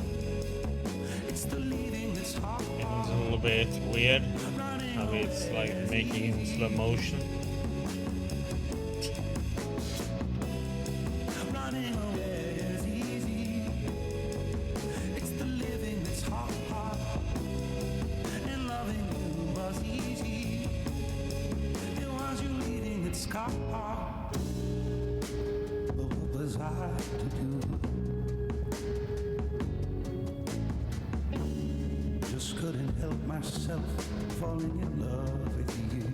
It's the leaving that's hard. It's a little bit weird how it's like making in slow motion. Running away is easy. It's the living that's hard. And loving you was easy. It was you leaving that's hard. But what was I to do? Just couldn't help myself falling in love with you.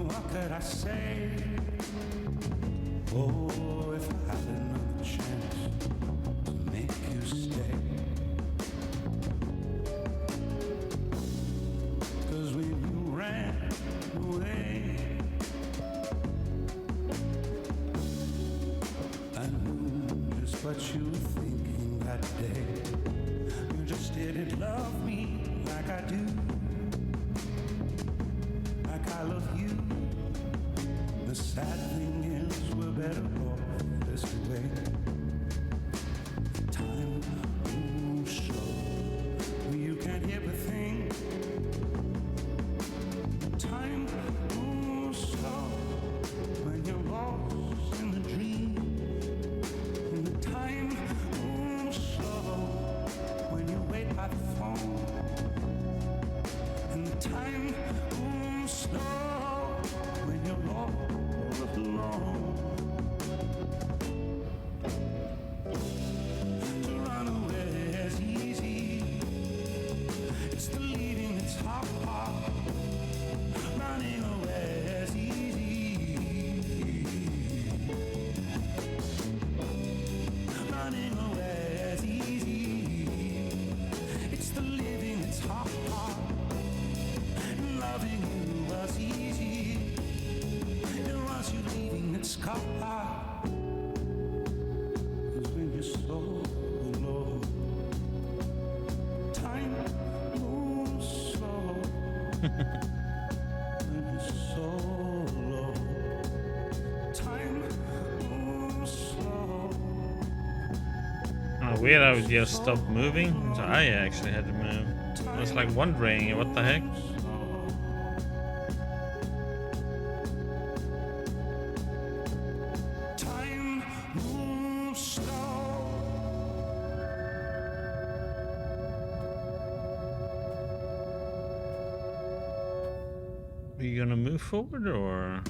What could I say? Oh, if I had another chance to make you stay. 'Cause when you ran away, I knew just what you were thinking that day. You just didn't love me like I do, like I love you. The sad thing is we're better off this way. Time moves slow, you can't hear a thing. Time moves slow when you're lost in the dream. And the time moves slow when you wait by the phone. And the time moves slow when you're lost alone. Oh, weird, I would just stop moving. So I actually had to move. I was like wondering, what the heck? Are you gonna move forward or?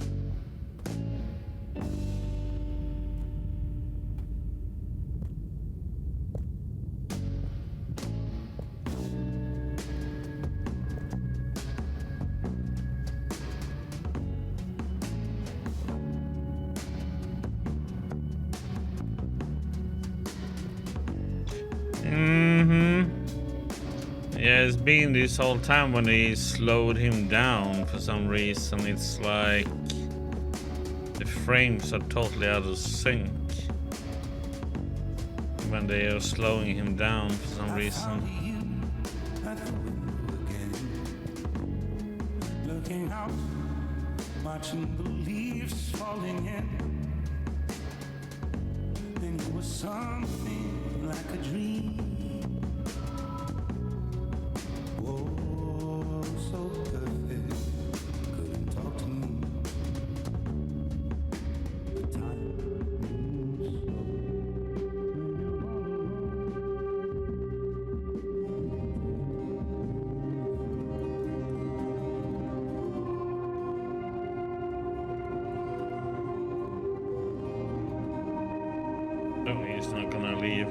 Yeah, it's been this whole time when they slowed him down for some reason. It's like the frames are totally out of sync when they are slowing him down for some reason. Looking out, watching the leaves falling in. Then it was something like a dream. Whoa, so perfect, couldn't talk to me. The time moves slow. No, he's not gonna leave.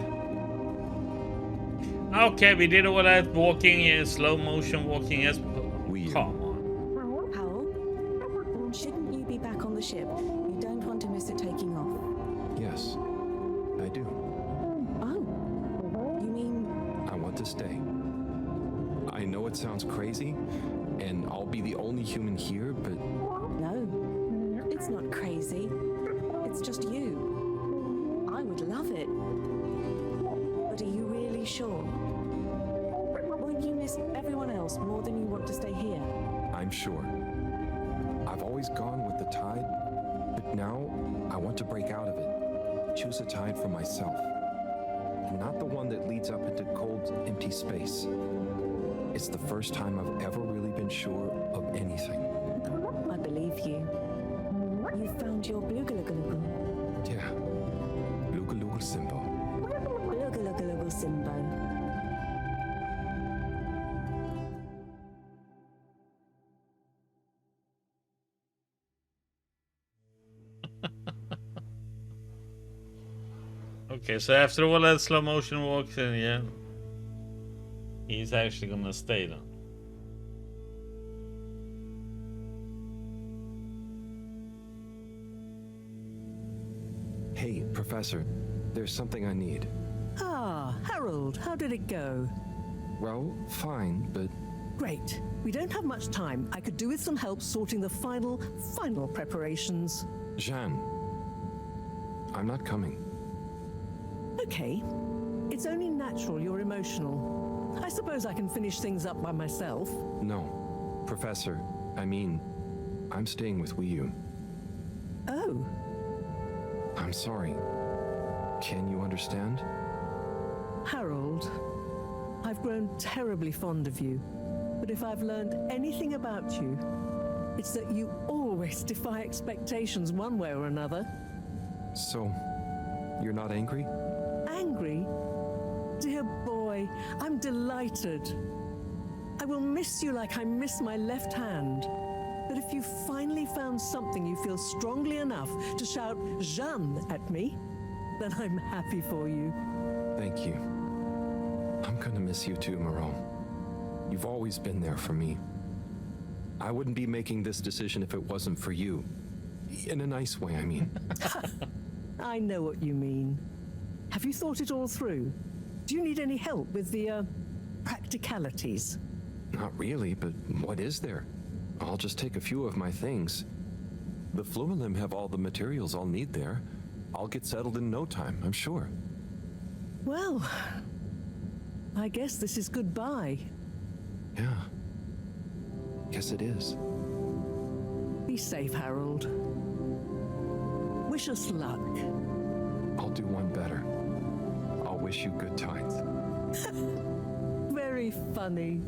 Okay, we did all that walking, slow motion walking. Yes, come on. Howell, shouldn't you be back on the ship? You don't want to miss it taking off. Yes, I do. Oh, you mean? I want to stay. I know it sounds crazy, and I'll be the only human here, but... No, it's not crazy. It's just you. I would love it. But are you really sure? Won't you miss everyone else more than you want to stay here? I'm sure. I've always gone with the tide, but now I want to break out of it. Choose a tide for myself. And not the one that leads up into cold, empty space. It's the first time I've ever really been sure of anything. I believe you. You found your Blugalugalagal. Yeah. Blugalugalagal Simbo. Blugalugalagal Simbo. Okay, so after all that slow motion walks in, yeah, he's actually gonna stay then. Hey, Professor, there's something I need. Ah, Harold, how did it go? Well, fine, but... Great. We don't have much time. I could do with some help sorting the final preparations. Jeanne, I'm not coming. Okay. It's only natural you're emotional. I suppose I can finish things up by myself. No, Professor, I mean, I'm staying with Wiyu. Oh. I'm sorry. Can you understand? Harold, I've grown terribly fond of you. But if I've learned anything about you, it's that you always defy expectations one way or another. So, you're not angry? Angry? Dear boy, I'm delighted. I will miss you like I miss my left hand. But if you finally found something you feel strongly enough to shout Jeanne at me, then I'm happy for you. Thank you. I'm gonna miss you too, Marone. You've always been there for me. I wouldn't be making this decision if it wasn't for you. In a nice way, I mean. I know what you mean. Have you thought it all through? Do you need any help with the, practicalities? Not really, but what is there? I'll just take a few of my things. The Fluilim have all the materials I'll need there. I'll get settled in no time, I'm sure. Well, I guess this is goodbye. Yeah. Yes, it is. Be safe, Harold. Wish us luck. I'll do one better. I'll wish you good times. Very funny.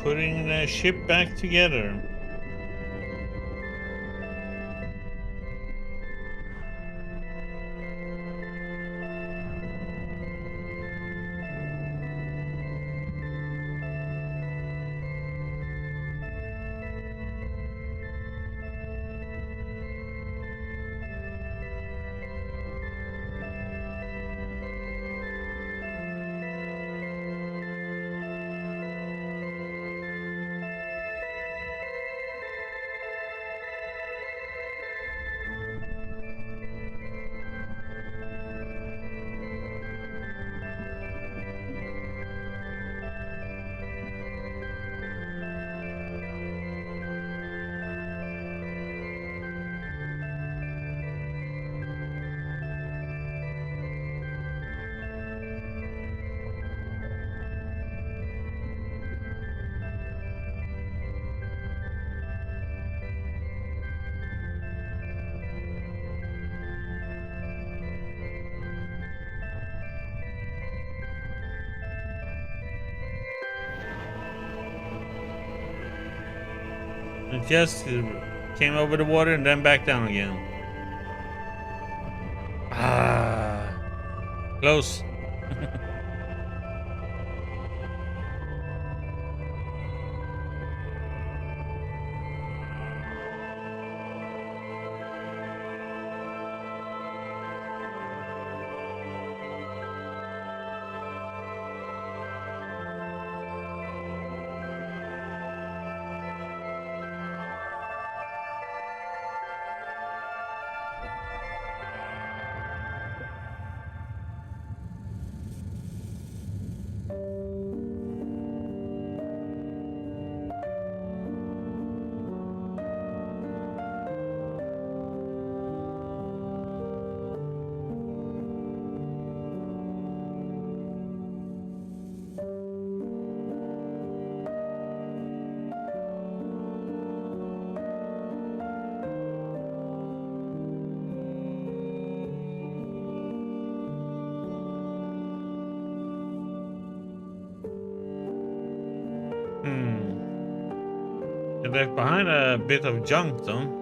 Putting the ship back together. It just came over the water and then back down again. Ah, close. It left behind a bit of junk though.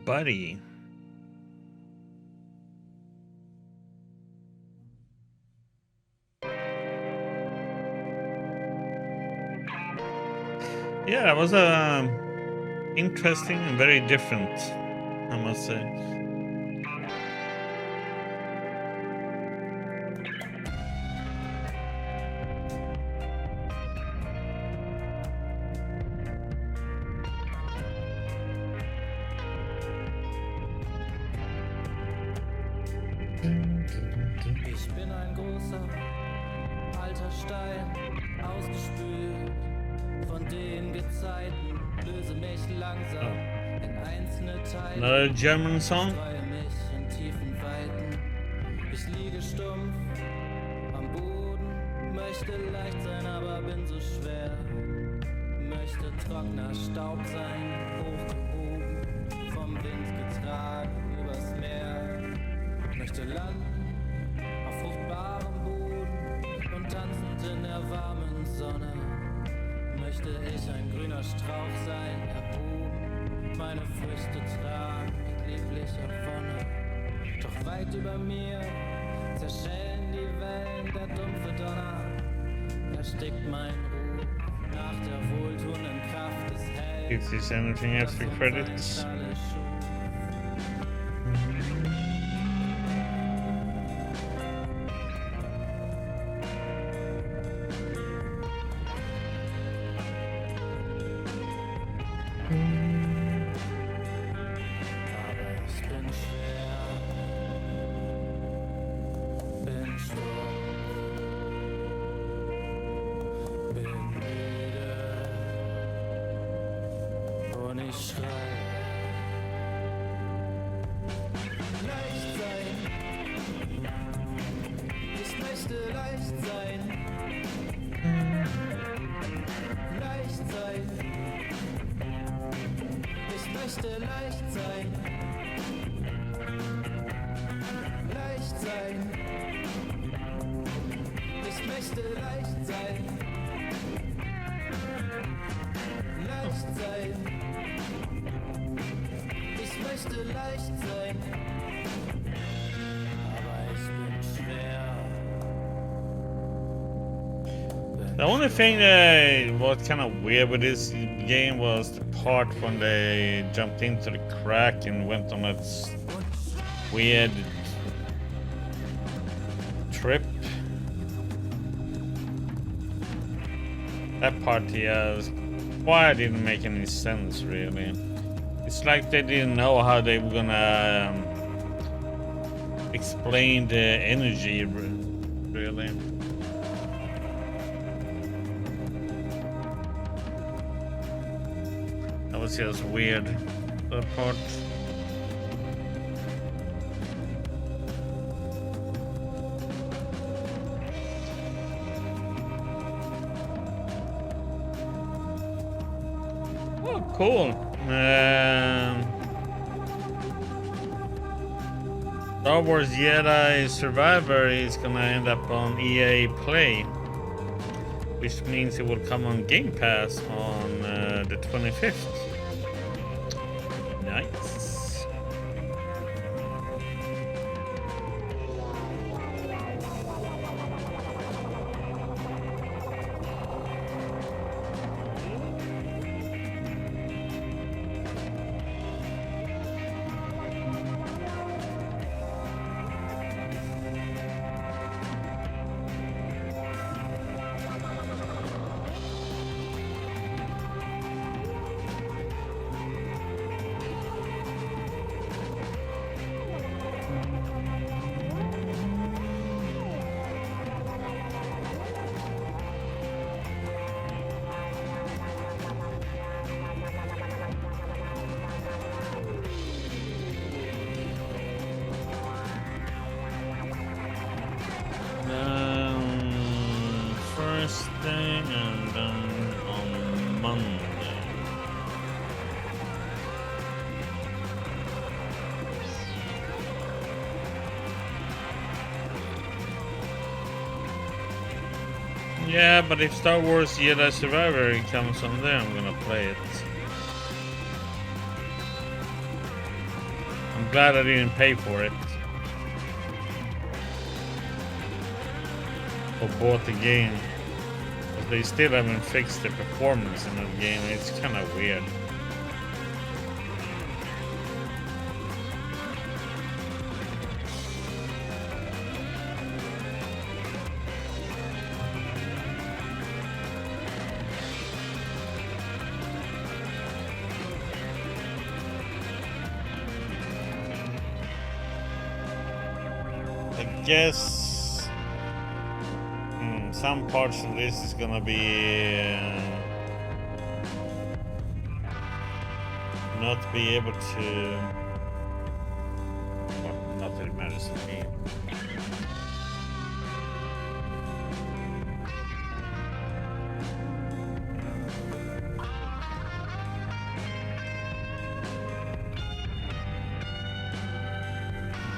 Buddy. Yeah, that was interesting and very different, I must say. Ich bin ein großer, alter Stein, ausgespült von den Gezeiten. Löse mich langsam in einzelne Teile. Another German song. Streue mich in tiefen Weiten. Ich liege stumpf am Boden, möchte leicht sein, aber bin so schwer. Möchte trockener Staub sein, hochgehoben, vom Wind getragen übers Meer. Möchte landen auf fruchtbarem Boden und tanzend in der warmen Sonne. Möchte ich ein grüner Strauch sein, erhoben, meine Früchte tragen mit lieblicher Wonne. Doch weit über mir zerschellen die Wellen, der dumpfe Donner erstickt mein Ruf nach der wohltuenden Kraft des Helden. If there's anything after credits. The only thing that was kind of weird with this game was the part when they jumped into the crack and went on that weird trip. That part, yeah, why didn't make any sense really. It's like they didn't know how they were gonna explain the energy really. That was just weird, that part. Oh, cool. Star Wars Jedi Survivor is gonna end up on EA Play, which means it will come on Game Pass on the 25th. Nice. Thursday and then on Monday. Yeah, but if Star Wars Jedi Survivor comes on there, I'm gonna play it. I'm glad I didn't pay for it. Or bought the game. But they still haven't fixed the performance in that game. It's kind of weird. I guess some parts of this is gonna be not be able to. Well, not that it matters to me.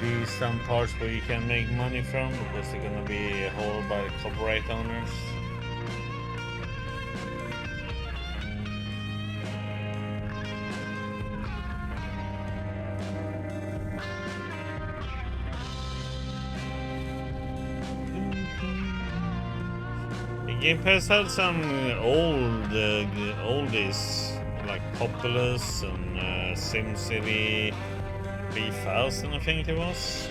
Be some parts where you can make money from because they're gonna be held by the copyright owners. The Game Pass had some oldies like Populous and SimCity 3000, I think it was.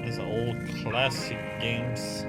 These are all classic games.